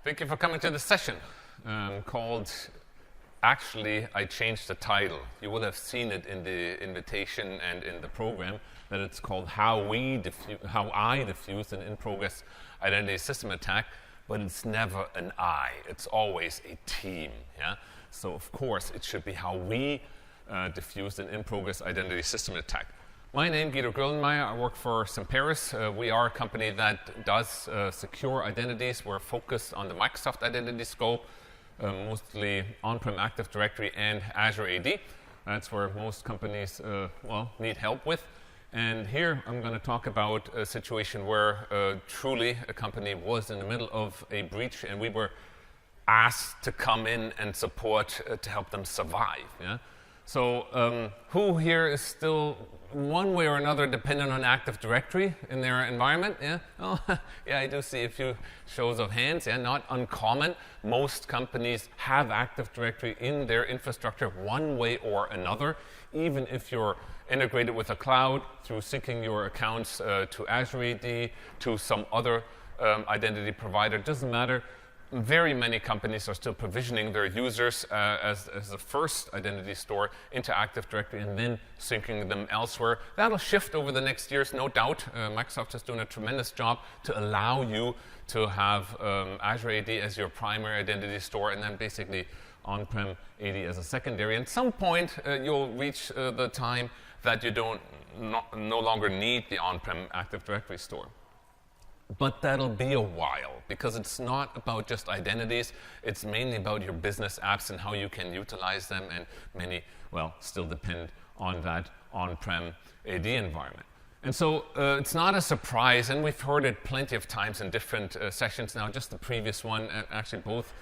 Thank you for coming to the session called, actually, I changed the title. You will have seen it in the invitation and in the program that it's called How I Defused an In-Progress Identity System Attack, but it's never an I. It's always a team. Yeah. So of course it should be How We Defused an In-Progress Identity System Attack. My name, Guido Grillenmeier. I work for Semperis. We are a company that does secure identities. We're focused on the Microsoft identity scope, mostly on-prem Active Directory and Azure AD. That's where most companies need help with. And here I'm going to talk about a situation where truly a company was in the middle of a breach and we were asked to come in and support to help them survive. Yeah? So who here is still one way or another dependent on Active Directory in their environment? Yeah, oh, yeah, I do see a few shows of hands. Yeah, not uncommon. Most companies have Active Directory in their infrastructure one way or another, even if you're integrated with a cloud through syncing your accounts to Azure AD, to some other identity provider. Doesn't matter. Very many companies are still provisioning their users as the first identity store into Active Directory and then syncing them elsewhere. That'll shift over the next years, no doubt. Microsoft is doing a tremendous job to allow you to have Azure AD as your primary identity store and then basically on-prem AD as a secondary. At some point, you'll reach the time that you no longer need the on-prem Active Directory store. But that'll be a while, because it's not about just identities. It's mainly about your business apps and how you can utilize them, and many, still depend on that on-prem AD environment. And so it's not a surprise, and we've heard it plenty of times in different sessions now. Just the previous one, actually both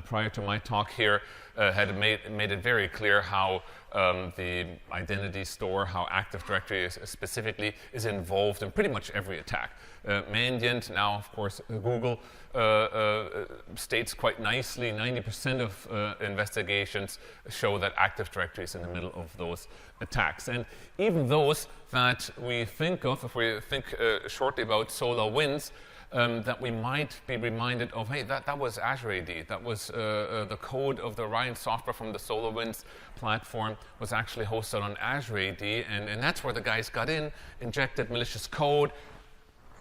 prior to my talk here, had made it very clear how the identity store, how Active Directory specifically is involved in pretty much every attack. Mandiant, now of course Google, states quite nicely 90% of investigations show that Active Directory is in the middle of those attacks. And even those that we think of, if we think shortly about SolarWinds, that we might be reminded of, hey, that was Azure AD. That was the code of the Orion software from the SolarWinds platform was actually hosted on Azure AD, and that's where the guys got in, injected malicious code,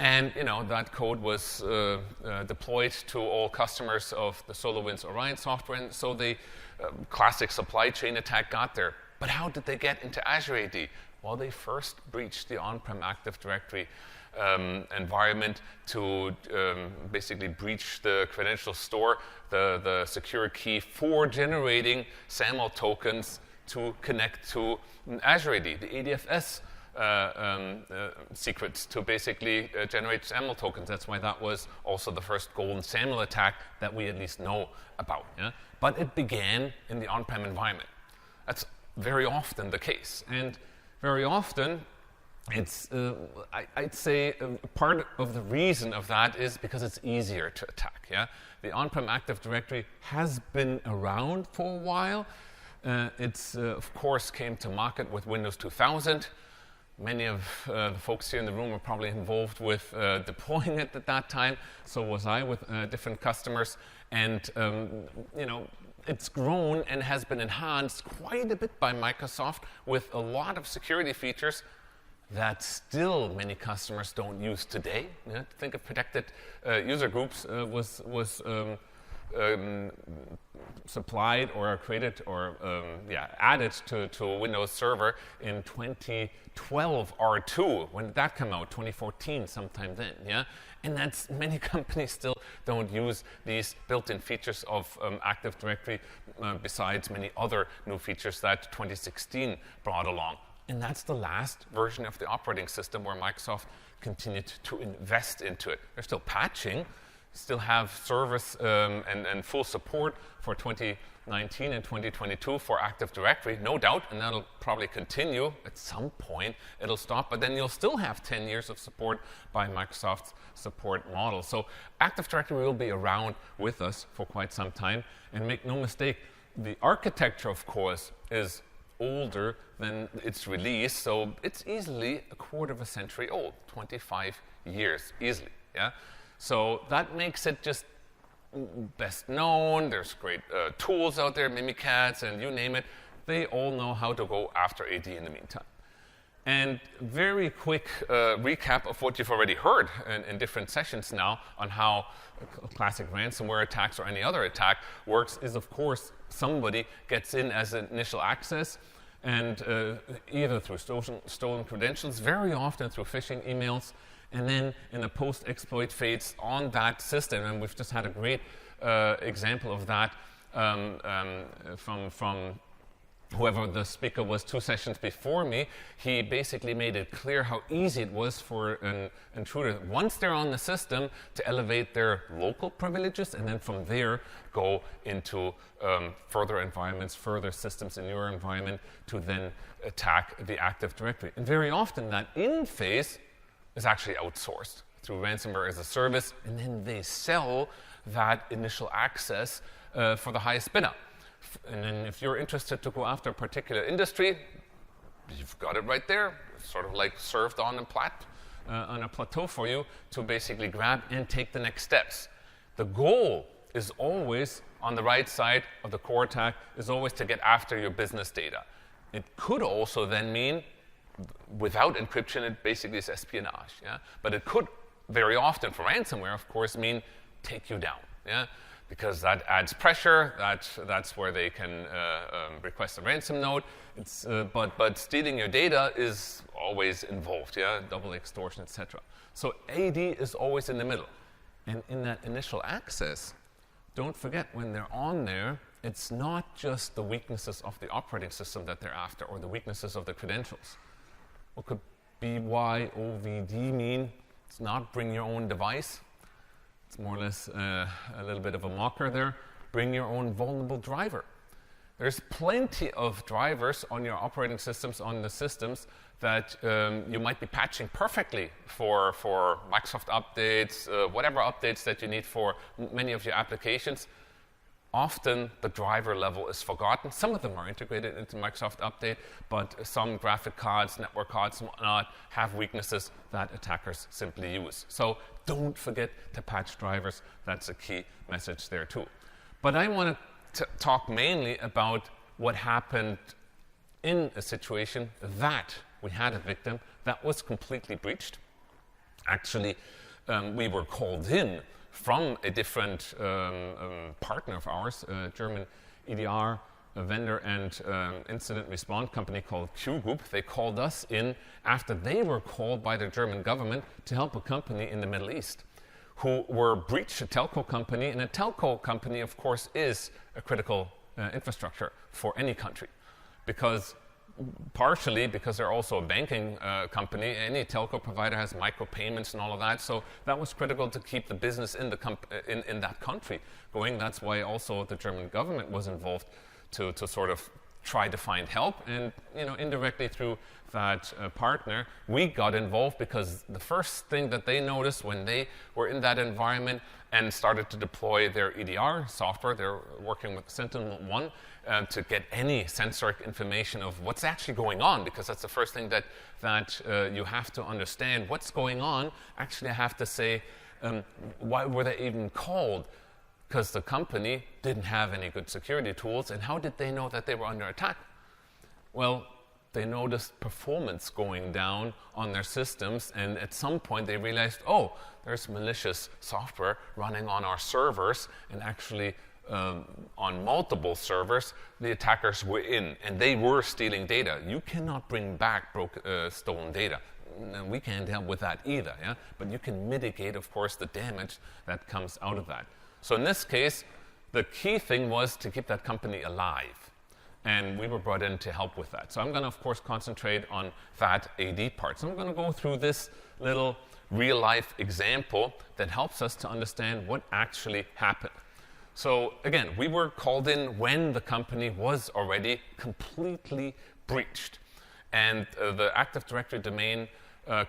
and that code was deployed to all customers of the SolarWinds Orion software, and so the classic supply chain attack got there. But how did they get into Azure AD? Well, they first breached the on-prem Active Directory environment to basically breach the credential store, the secure key for generating SAML tokens to connect to Azure AD, the ADFS secrets to basically generate SAML tokens. That's why that was also the first golden SAML attack that we at least know about. Yeah? But it began in the on-prem environment. That's very often the case. And very often, it's, I'd say part of the reason of that is because it's easier to attack. Yeah? The on-prem Active Directory has been around for a while. It's, of course, came to market with Windows 2000. Many of the folks here in the room were probably involved with deploying it at that time. So was I with different customers. And, it's grown and has been enhanced quite a bit by Microsoft with a lot of security features that still many customers don't use today. Yeah? Think of protected user groups was supplied or created or added to a Windows Server in 2012 R2. When did that come out? 2014, sometime then. Yeah, and that's many companies still don't use these built-in features of Active Directory, besides many other new features that 2016 brought along. And that's the last version of the operating system where Microsoft continued to invest into it. They're still patching, still have service and full support for 2019 and 2022 for Active Directory, no doubt, and that'll probably continue. At some point, it'll stop, but then you'll still have 10 years of support by Microsoft's support model. So Active Directory will be around with us for quite some time, and make no mistake, the architecture, of course, is older than its release, so it's easily a quarter of a century old, 25 years, easily. Yeah. So that makes it just best known. There's great tools out there, Mimikatz and you name it. They all know how to go after AD in the meantime. And very quick recap of what you've already heard in different sessions now on how classic ransomware attacks or any other attack works is, of course, somebody gets in as initial access and either through stolen credentials, very often through phishing emails, and then in the post-exploit phase on that system. And we've just had a great example of that from whoever the speaker was 2 sessions before me. He basically made it clear how easy it was for an intruder, once they're on the system, to elevate their local privileges and then from there go into further environments, further systems in your environment to then attack the Active Directory. And very often that in phase is actually outsourced through ransomware as a service, and then they sell that initial access for the highest bidder. And then if you're interested to go after a particular industry, you've got it right there. It's sort of like served on a plateau for you to basically grab and take the next steps. The goal is always, on the right side of the core attack, is always to get after your business data. It could also then mean, without encryption, it basically is espionage. Yeah? But it could, very often for ransomware, of course, mean take you down. Yeah? Because that adds pressure. That's where they can request a ransom note. But stealing your data is always involved, yeah, double extortion, etc. So AD is always in the middle. And in that initial access, don't forget when they're on there, it's not just the weaknesses of the operating system that they're after or the weaknesses of the credentials. What could YOVD mean? It's not bring your own device. It's more or less a little bit of a mocker there. Bring your own vulnerable driver. There's plenty of drivers on your operating systems, on the systems, that you might be patching perfectly for Microsoft updates, whatever updates that you need for many of your applications. Often the driver level is forgotten. Some of them are integrated into Microsoft Update, but some graphic cards, network cards, and whatnot have weaknesses that attackers simply use. So don't forget to patch drivers. That's a key message there too. But I want to talk mainly about what happened in a situation that we had a victim that was completely breached. Actually, we were called in from a different partner of ours, a German EDR vendor and incident response company called Chum Hoop. They called us in after they were called by the German government to help a company in the Middle East who were breached, a telco company. And a telco company, of course, is a critical infrastructure for any country partially because they're also a banking company. Any telco provider has micropayments and all of that. So that was critical to keep the business in that country going. That's why also the German government was involved to sort of try to find help. And indirectly through that partner, we got involved because the first thing that they noticed when they were in that environment and started to deploy their EDR software, they're working with Sentinel-1, to get any sensoric information of what's actually going on, because that's the first thing that you have to understand. What's going on? Actually, I have to say, why were they even called? Because the company didn't have any good security tools, and how did they know that they were under attack? Well, they noticed performance going down on their systems, and at some point they realized, oh, there's malicious software running on our servers, and actually on multiple servers, the attackers were in, and they were stealing data. You cannot bring back stolen data. And we can't help with that either, yeah? But you can mitigate, of course, the damage that comes out of that. So in this case, the key thing was to keep that company alive. And we were brought in to help with that. So I'm going to, of course, concentrate on that AD part. So I'm going to go through this little real-life example that helps us to understand what actually happened. So again, we were called in when the company was already completely breached. And the Active Directory domain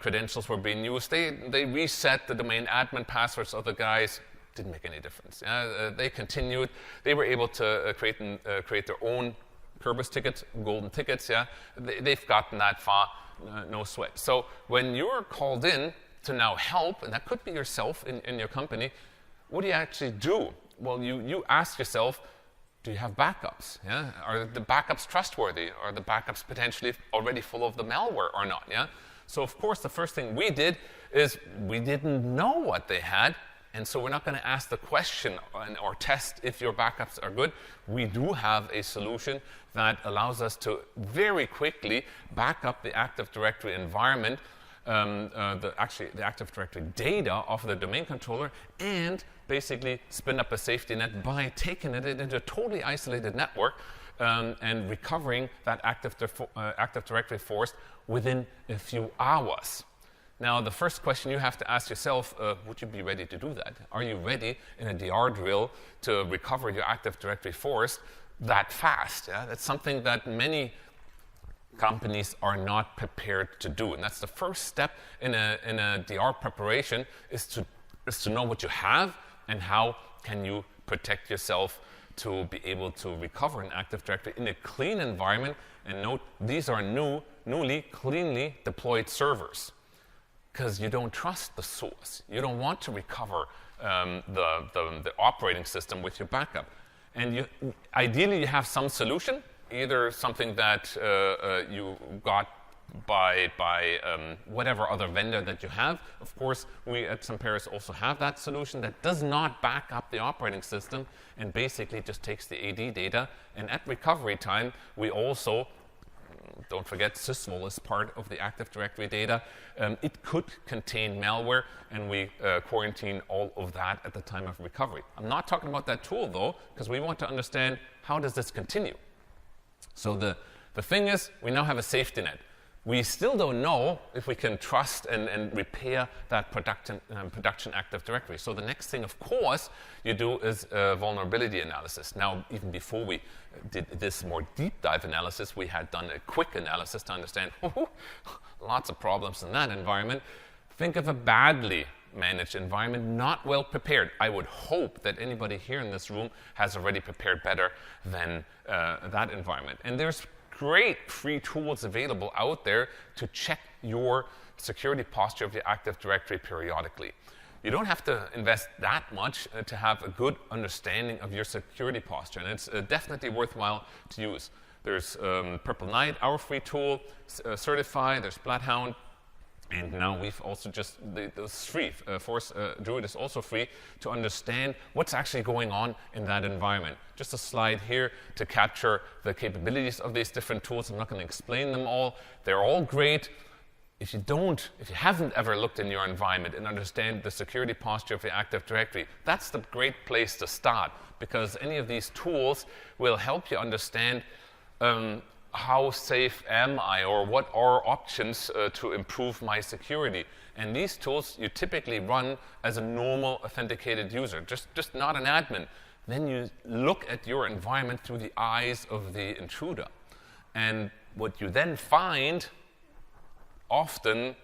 credentials were being used. They reset the domain admin passwords of the guys. Didn't make any difference. They continued. They were able to create their own Kerberos tickets, golden tickets. Yeah, they've gotten that far, no sweat. So when you're called in to now help, and that could be yourself in your company, what do you actually do? well, you ask yourself, do you have backups? Yeah? Are the backups trustworthy? Are the backups potentially already full of the malware or not? Yeah? So of course, the first thing we did is we didn't know what they had, and so we're not going to ask the question or test if your backups are good. We do have a solution that allows us to very quickly back up the Active Directory environment, the Active Directory data of the domain controller, and basically spin up a safety net by taking it into a totally isolated network and recovering that Active Directory forest within a few hours. Now, the first question you have to ask yourself, would you be ready to do that? Are you ready in a DR drill to recover your Active Directory forest that fast? Yeah? That's something that many companies are not prepared to do. And that's the first step in a DR preparation, is to know what you have and how can you protect yourself to be able to recover an Active Directory in a clean environment. And note, these are newly, cleanly deployed servers, because you don't trust the source. You don't want to recover the operating system with your backup. And ideally, you have some solution, either something that you got by whatever other vendor that you have. Of course, we at Semperis also have that solution that does not back up the operating system and basically just takes the AD data. And at recovery time, we also, don't forget, sysvol is part of the Active Directory data. It could contain malware, and we quarantine all of that at the time of recovery. I'm not talking about that tool, though, because we want to understand, how does this continue? So the thing is, we now have a safety net. We still don't know if we can trust and repair that production Active Directory. So the next thing, of course, you do is vulnerability analysis. Now, even before we did this more deep dive analysis, we had done a quick analysis to understand lots of problems in that environment. Think of a badly managed environment, not well prepared. I would hope that anybody here in this room has already prepared better than that environment. And there's great free tools available out there to check your security posture of your Active Directory periodically. You don't have to invest that much to have a good understanding of your security posture, and it's definitely worthwhile to use. There's Purple Knight, our free tool, Certify, there's Bloodhound, and now we've also just, it's free. Force Druid is also free to understand what's actually going on in that environment. Just a slide here to capture the capabilities of these different tools. I'm not going to explain them all. They're all great. If you haven't ever looked in your environment and understand the security posture of your Active Directory, that's the great place to start, because any of these tools will help you understand how safe am I, or what are options to improve my security. And these tools you typically run as a normal authenticated user, just not an admin. Then you look at your environment through the eyes of the intruder. And what you then find often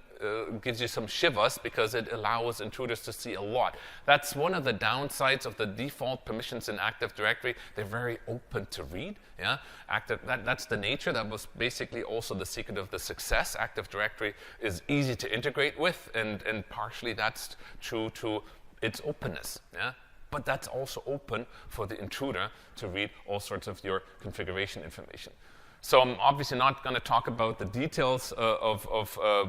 gives you some shivers, because it allows intruders to see a lot. That's one of the downsides of the default permissions in Active Directory. They're very open to read. Yeah? That's the nature. That was basically also the secret of the success. Active Directory is easy to integrate with, and partially that's true to its openness. Yeah? But that's also open for the intruder to read all sorts of your configuration information. So I'm obviously not going to talk about the details of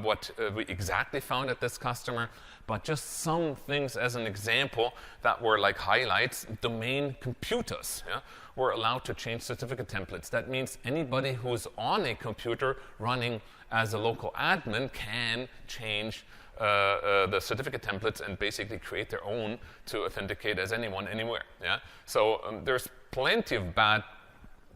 what we exactly found at this customer, but just some things as an example that were like highlights. Domain computers were allowed to change certificate templates. That means anybody who's on a computer running as a local admin can change the certificate templates and basically create their own to authenticate as anyone, anywhere. Yeah? So there's plenty of bad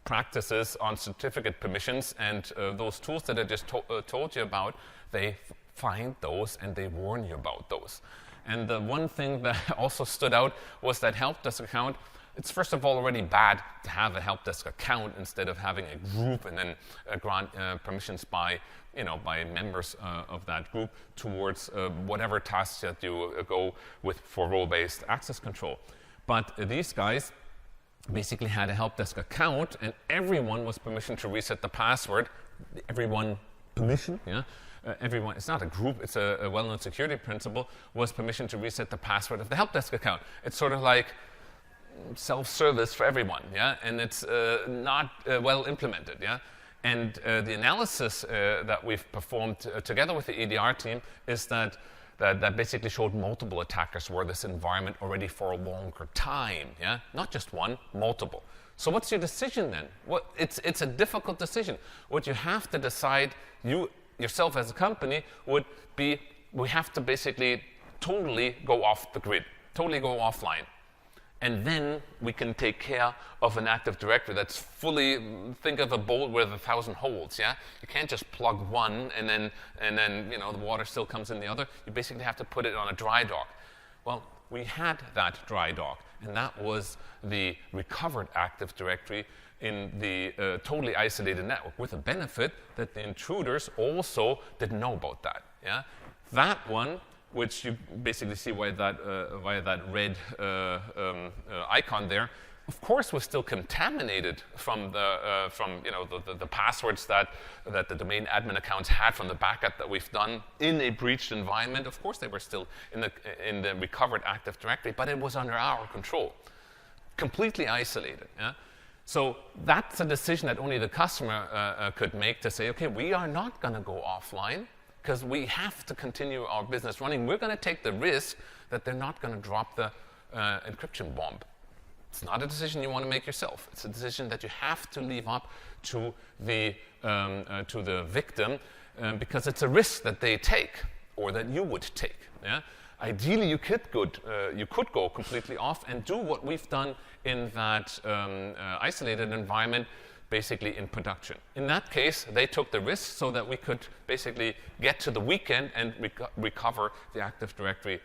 practices on certificate permissions, and those tools that I just told you about, they find those and they warn you about those. And the one thing that also stood out was that help desk account. It's first of all already bad to have a help desk account instead of having a group and then grant permissions by members of that group towards whatever tasks that you go with for role-based access control. But these guys basically had a help desk account, and everyone was permissioned to reset the password. Everyone permission, everyone, it's not a group, it's a well-known security principle, was permission to reset the password of the help desk account. It's sort of like, self-service for everyone, yeah, and it's not well implemented, yeah. And the analysis that we've performed together with the EDR team is that basically showed multiple attackers were this environment already for a longer time, yeah, not just one, multiple. So what's your decision then? It's a difficult decision. What you have to decide, you yourself as a company, would be we have to basically totally go off the grid, totally go offline. And then we can take care of an Active Directory that's fully, think of a bolt with 1,000 holes, yeah? You can't just plug one and then the water still comes in the other. You basically have to put it on a dry dock. Well, we had that dry dock, and that was the recovered Active Directory in the totally isolated network, with the benefit that the intruders also didn't know about that, yeah? That one, which you basically see via that red icon there, of course was still contaminated from the passwords that the domain admin accounts had from the backup that we've done in a breached environment. Of course they were still in the recovered Active Directory, but it was under our control, completely isolated. Yeah? So that's a decision that only the customer could make, to say, okay, we are not going to go offline, because we have to continue our business running. We're going to take the risk that they're not going to drop the encryption bomb. It's not a decision you want to make yourself. It's a decision that you have to leave up to the victim, because it's a risk that they take, or that you would take. Yeah? Ideally, you could go completely off and do what we've done in that isolated environment, basically in production. In that case, they took the risk so that we could basically get to the weekend and recover the Active Directory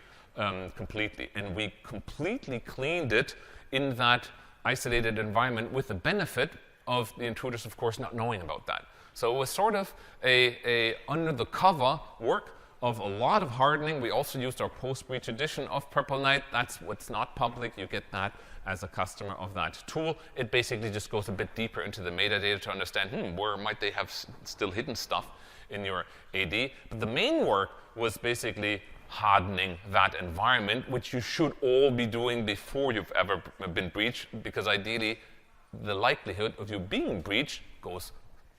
completely. And we completely cleaned it in that isolated environment, with the benefit of the intruders, of course, not knowing about that. So it was sort of a under the cover work of a lot of hardening. We also used our post-breach edition of Purple Knight. That's what's not public. You get that as a customer of that tool. It basically just goes a bit deeper into the metadata to understand, where might they have still hidden stuff in your AD. But the main work was basically hardening that environment, which you should all be doing before you've ever been breached, because ideally the likelihood of you being breached goes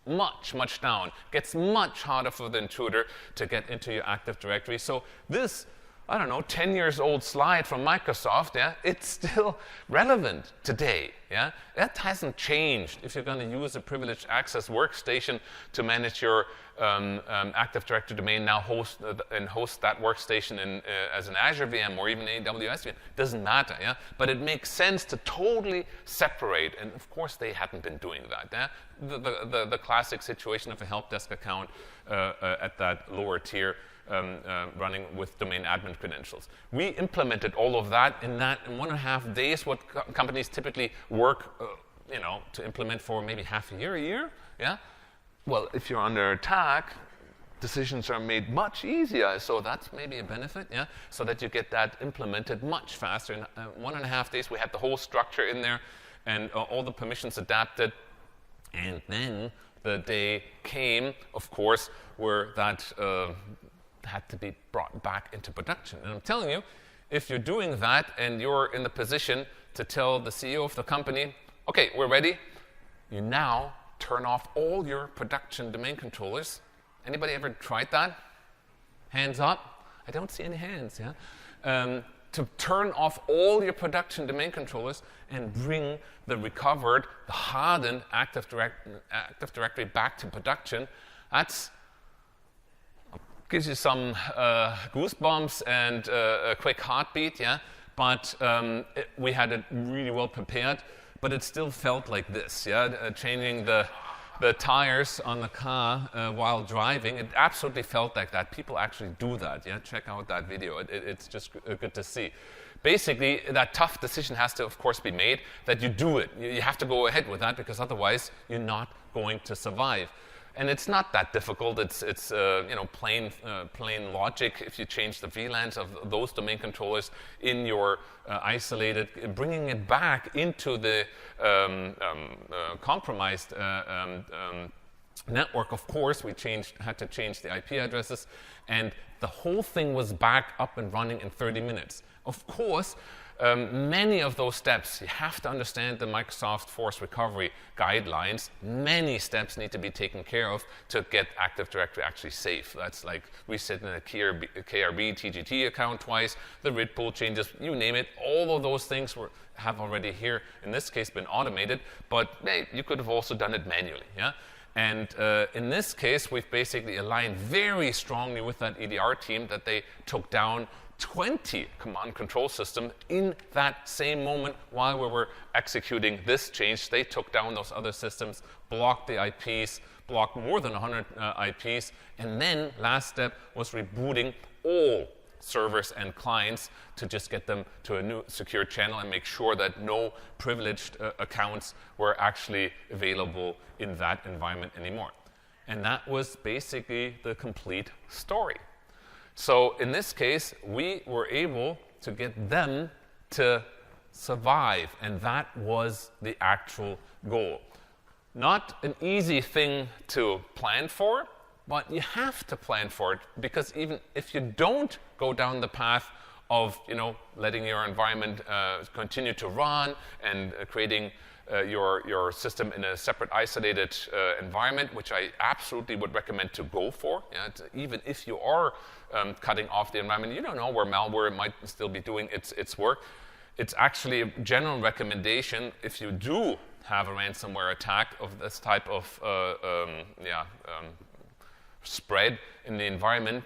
much, much down. Gets much harder for the intruder to get into your Active Directory. So this, I don't know, 10 years old slide from Microsoft, yeah, it's still relevant today, yeah? That hasn't changed if you're going to use a privileged access workstation to manage your Active Directory domain, now host that workstation as an Azure VM or even AWS VM. Doesn't matter, yeah? But it makes sense to totally separate, and of course they hadn't been doing that, yeah? The classic situation of a help desk account at that lower tier, running with domain admin credentials. We implemented all of that in 1.5 days, what companies typically work to implement for maybe half a year, yeah? Well, if you're under attack, decisions are made much easier, so that's maybe a benefit, yeah? So that you get that implemented much faster. In 1.5 days, we had the whole structure in there, and all the permissions adapted. And then the day came, of course, where that had to be brought back into production. And I'm telling you, if you're doing that and you're in the position to tell the CEO of the company, okay, we're ready, you now turn off all your production domain controllers. Anybody ever tried that? Hands up? I don't see any hands, yeah? To turn off all your production domain controllers and bring the recovered, the hardened Active Directory back to production, that's gives you some goosebumps and a quick heartbeat, yeah? But we had it really well prepared, but it still felt like this, yeah? Changing the tires on the car while driving, it absolutely felt like that. People actually do that, yeah? Check out that video. It's just good to see. Basically, that tough decision has to, of course, be made, that you do it. You have to go ahead with that, because otherwise you're not going to survive. And it's not that difficult. It's plain logic. If you change the VLANs of those domain controllers in your isolated, bringing it back into the compromised network, of course, we had to change the IP addresses, and the whole thing was back up and running in 30 minutes. Of course, Many of those steps, you have to understand the Microsoft Force Recovery guidelines. Many steps need to be taken care of to get Active Directory actually safe. That's like resetting a KRB TGT account twice, the RID pool changes, you name it. All of those things have already here, in this case, been automated, but hey, you could have also done it manually. Yeah? And in this case, we've basically aligned very strongly with that EDR team that they took down 20 command control systems in that same moment while we were executing this change. They took down those other systems, blocked the IPs, blocked more than 100 IPs, and then last step was rebooting all servers and clients to just get them to a new secure channel and make sure that no privileged accounts were actually available in that environment anymore. And that was basically the complete story. So in this case, we were able to get them to survive, and that was the actual goal. Not an easy thing to plan for, but you have to plan for it, because even if you don't go down the path of letting your environment continue to run and creating your system in a separate, isolated environment, which I absolutely would recommend to go for. Even if you are cutting off the environment, you don't know where malware might still be doing its work. It's actually a general recommendation if you do have a ransomware attack of this type of spread in the environment.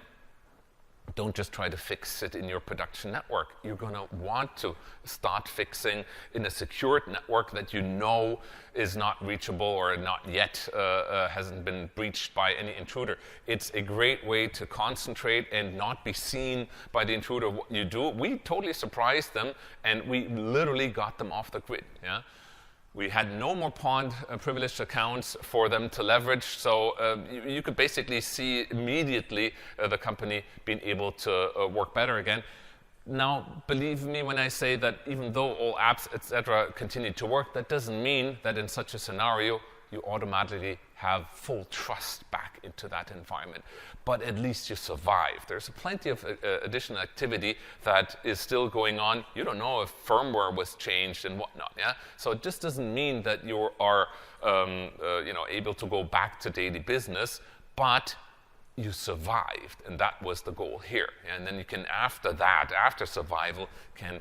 Don't just try to fix it in your production network. You're going to want to start fixing in a secured network that you know is not reachable or not yet hasn't been breached by any intruder. It's a great way to concentrate and not be seen by the intruder what you do. We totally surprised them, and we literally got them off the grid. Yeah? We had no more pawned privileged accounts for them to leverage, so you could basically see immediately the company being able to work better again. Now, believe me when I say that even though all apps, etc., continue to work, that doesn't mean that in such a scenario you automatically have full trust back into that environment. But at least you survive. There's plenty of additional activity that is still going on. You don't know if firmware was changed and whatnot. Yeah. So it just doesn't mean that you are able to go back to daily business, but you survived, and that was the goal here. And then you can, after survival, can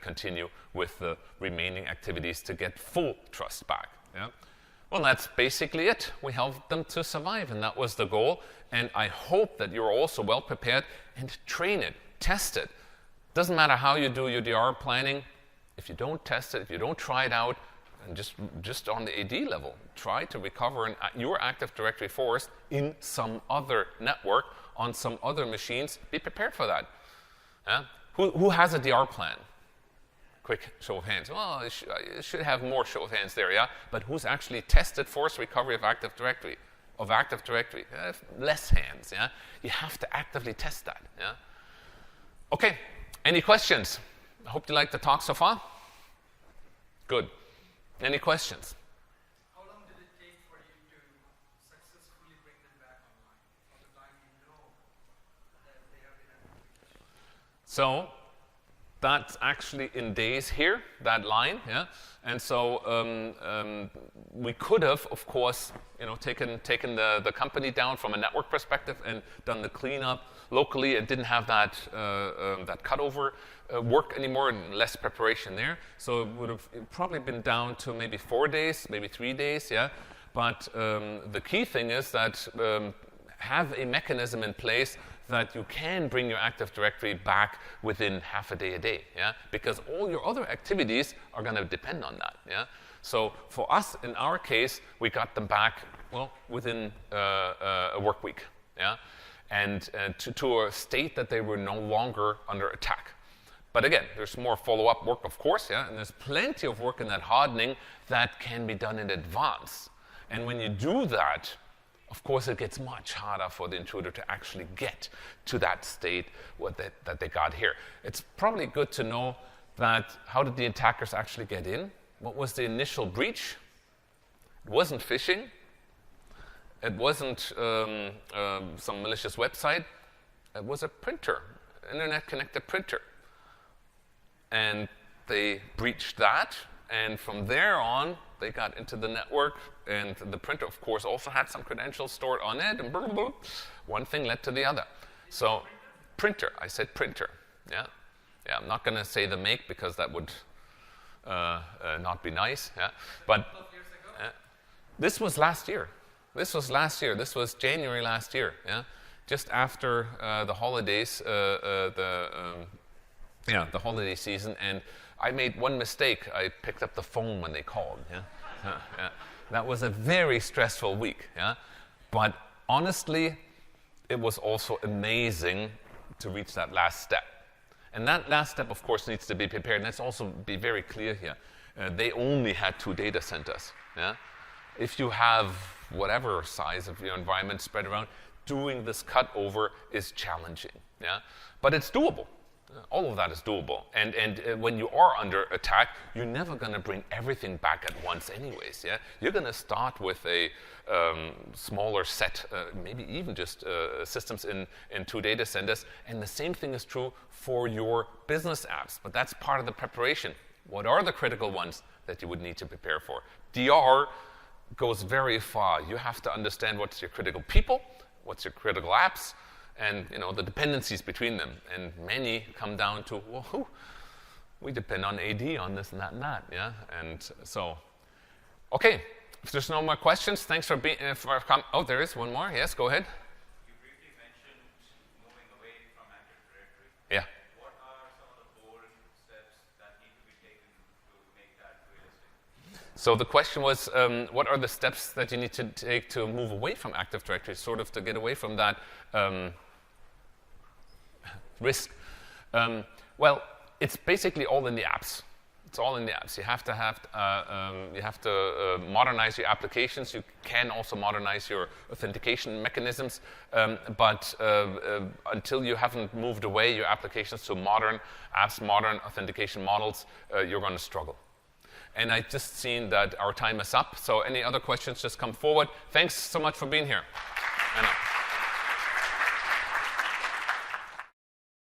continue with the remaining activities to get full trust back. Yeah. Well, that's basically it. We helped them to survive, and that was the goal. And I hope that you're also well prepared and train it, test it. Doesn't matter how you do your DR planning. If you don't test it, if you don't try it out, and just on the AD level, try to recover your Active Directory forest in some other network, on some other machines. Be prepared for that. Yeah? Who has a DR plan? Quick show of hands. Well, it should have more show of hands there, yeah? But who's actually tested force recovery of Active Directory? Less hands, yeah? You have to actively test that, yeah? Okay, any questions? I hope you liked the talk so far. Good. Any questions? How long did it take for you to successfully bring them back online from the time you know that they have been activated? So that's actually in days here, that line, yeah. And so we could have, of course, taken the company down from a network perspective and done the cleanup locally and didn't have that cutover work anymore and less preparation there. So it would have probably been down to maybe 4 days, maybe 3 days, yeah. But the key thing is that have a mechanism in place that you can bring your Active Directory back within half a day, yeah? Because all your other activities are going to depend on that, yeah? So for us, in our case, we got them back, well, within a work week, yeah? And to a state that they were no longer under attack. But again, there's more follow-up work, of course, yeah? And there's plenty of work in that hardening that can be done in advance. And when you do that, of course, it gets much harder for the intruder to actually get to that state that they got here. It's probably good to know that how did the attackers actually get in? What was the initial breach? It wasn't phishing. It wasn't some malicious website. It was a printer, internet-connected printer. and they breached that. And from there on, they got into the network, and the printer, of course, also had some credentials stored on it, and blah, blah, blah. One thing led to the other. So, printer. I said printer. Yeah. Yeah. I'm not going to say the make because that would not be nice. Yeah. But this was last year. This was last year. This was January last year. Yeah. Just after the holidays, the holiday season, and I made one mistake. I picked up the phone when they called. Yeah? Yeah. That was a very stressful week. Yeah? But honestly, it was also amazing to reach that last step. And that last step, of course, needs to be prepared. And let's also be very clear here. They only had 2 data centers. Yeah? If you have whatever size of your environment spread around, doing this cutover is challenging. Yeah? But it's doable. All of that is doable. And when you are under attack, you're never going to bring everything back at once anyways. Yeah? You're going to start with a smaller set, maybe even just systems in 2 data centers. And the same thing is true for your business apps. But that's part of the preparation. What are the critical ones that you would need to prepare for? DR goes very far. You have to understand what's your critical people, what's your critical apps, and the dependencies between them. And many come down to, well, we depend on AD on this and that, yeah? And so, okay, if there's no more questions, thanks for coming. Oh, there is one more. Yes, go ahead. You briefly mentioned moving away from Active Directory. Yeah. What are some of the bold steps that need to be taken to make that realistic? So the question was, what are the steps that you need to take to move away from Active Directory, sort of to get away from that risk? Well, it's basically all in the apps. It's all in the apps. You have to modernize your applications. You can also modernize your authentication mechanisms, but until you haven't moved away your applications to modern apps, modern authentication models, you're going to struggle. And I've just seen that our time is up. So any other questions, just come forward. Thanks so much for being here.